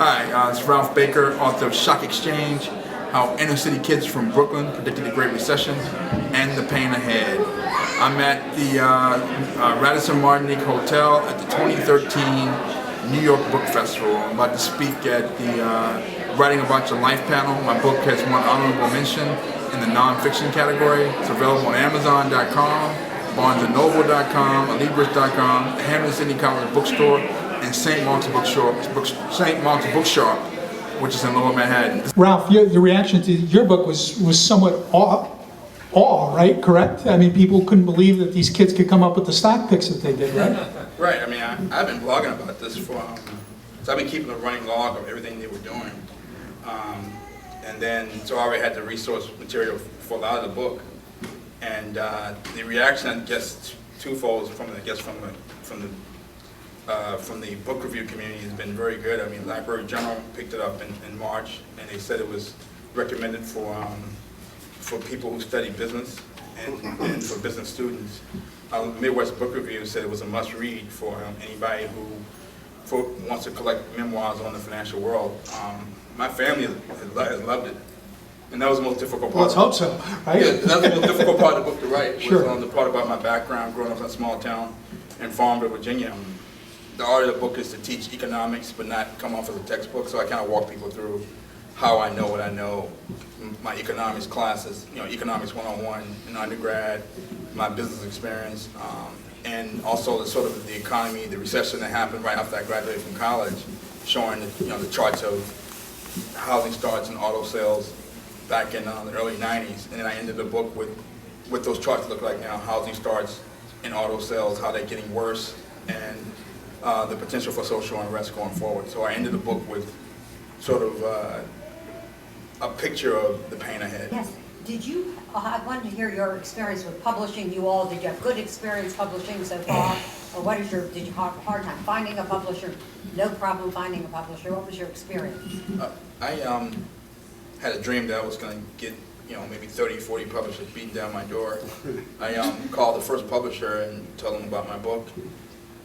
Hi, it's Ralph Baker, author of Shock Exchange, How Inner City Kids from Brooklyn Predicted the Great Recession and the Pain Ahead. I'm at the Radisson Martinique Hotel at the 2013 New York Book Festival. I'm about to speak at the Writing About Your Life panel. My book has won honorable mention in the nonfiction category. It's available on Amazon.com, BarnesandNoble.com, Alibris.com, the Hampden Sydney College Bookstore, and St. Mark's Bookshop, which is in Lower Manhattan. Ralph, your reaction to your book was somewhat awe, right? Correct? I mean, people couldn't believe that these kids could come up with the stock picks that they did, right? Right. I mean, I've been blogging about this for, so I've been keeping a running log of everything they were doing. And then, so I already had the resource material for a lot of the book. And the reaction, I guess, twofold from the book review community has been very good. I mean, Library Journal picked it up in March, and they said it was recommended for people who study business and for business students. Midwest Book Review said it was a must-read for anybody who wants to collect memoirs on the financial world. My family has loved it, and that was the most difficult part. Let's hope so, right? Yeah, that was the most difficult part of the book to write. Sure. Was the part about my background, growing up in a small town in Farmville, Virginia. The art of the book is to teach economics, but not come off as a textbook. So I kind of walk people through how I know what I know. My economics classes, Economics 101 in undergrad, my business experience, and also the sort of the economy, the recession that happened right after I graduated from college, showing the charts of housing starts and auto sales back in the early 90s. And then I ended the book with what those charts look like now: housing starts and auto sales, how they're getting worse, and the potential for social unrest going forward. So I ended the book with sort of a picture of the pain ahead. Yes. I wanted to hear your experience with publishing. Did you have good experience publishing so far? Or did you have a hard time finding a publisher? No problem finding a publisher? What was your experience? I had a dream that I was going to get maybe 30, 40 publishers beating down my door. I called the first publisher and told them about my book.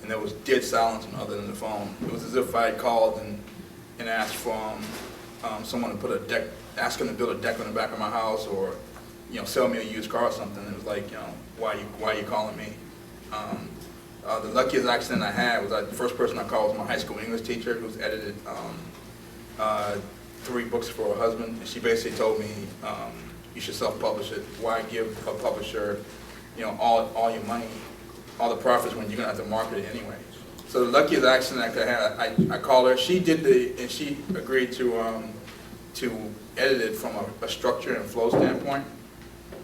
And there was dead silence other than the phone. It was as if I had called and asked for someone to put ask them to build a deck on the back of my house, or sell me a used car or something. It was like, why are you calling me? The luckiest accident I had was the first person I called was my high school English teacher, who's edited 3 books for her husband. And she basically told me, you should self-publish it. Why give a publisher all your money, all the profits, when you're gonna have to market it anyway? So the luckiest accident I could have, I called her. She did and she agreed to edit it from a structure and flow standpoint.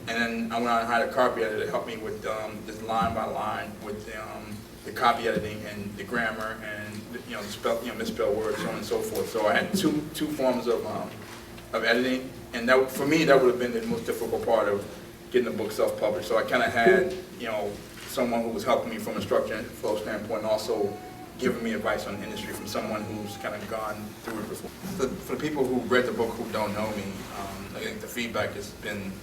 And then I went out and hired a copy editor to help me with this line by line with the copy editing and the grammar and misspelled words, so on and so forth. So I had two forms of editing, and that, for me, that would have been the most difficult part of getting the book self-published. So I kind of had someone who was helping me from a structure and flow standpoint, and also giving me advice on the industry from someone who's kind of gone through it before. For the people who read the book who don't know me, I think the feedback has been,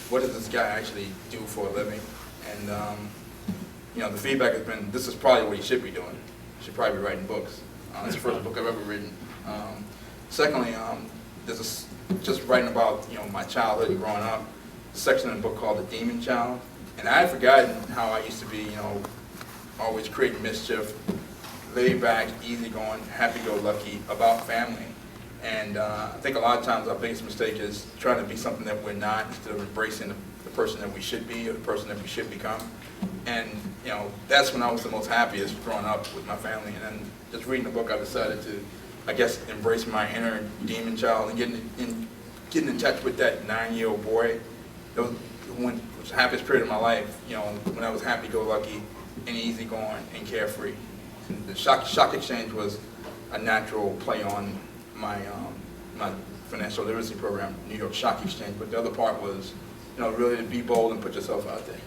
what does this guy actually do for a living? And the feedback has been, this is probably what he should be doing. He should probably be writing books. It's the first book I've ever written. Secondly, there's just writing about my childhood and growing up, a section in the book called The Demon Child. And I had forgotten how I used to be, always creating mischief, laid back, easygoing, happy-go-lucky, about family. And I think a lot of times our biggest mistake is trying to be something that we're not, instead of embracing the person that we should be or the person that we should become. And that's when I was the most happiest, growing up with my family. And then just reading the book, I decided to, I guess, embrace my inner demon child and getting in touch with that 9-year-old boy. It was the happiest period of my life, when I was happy-go-lucky and easygoing and carefree. And the Shock Exchange was a natural play on my financial literacy program, New York Shock Exchange. But the other part was, really to be bold and put yourself out there.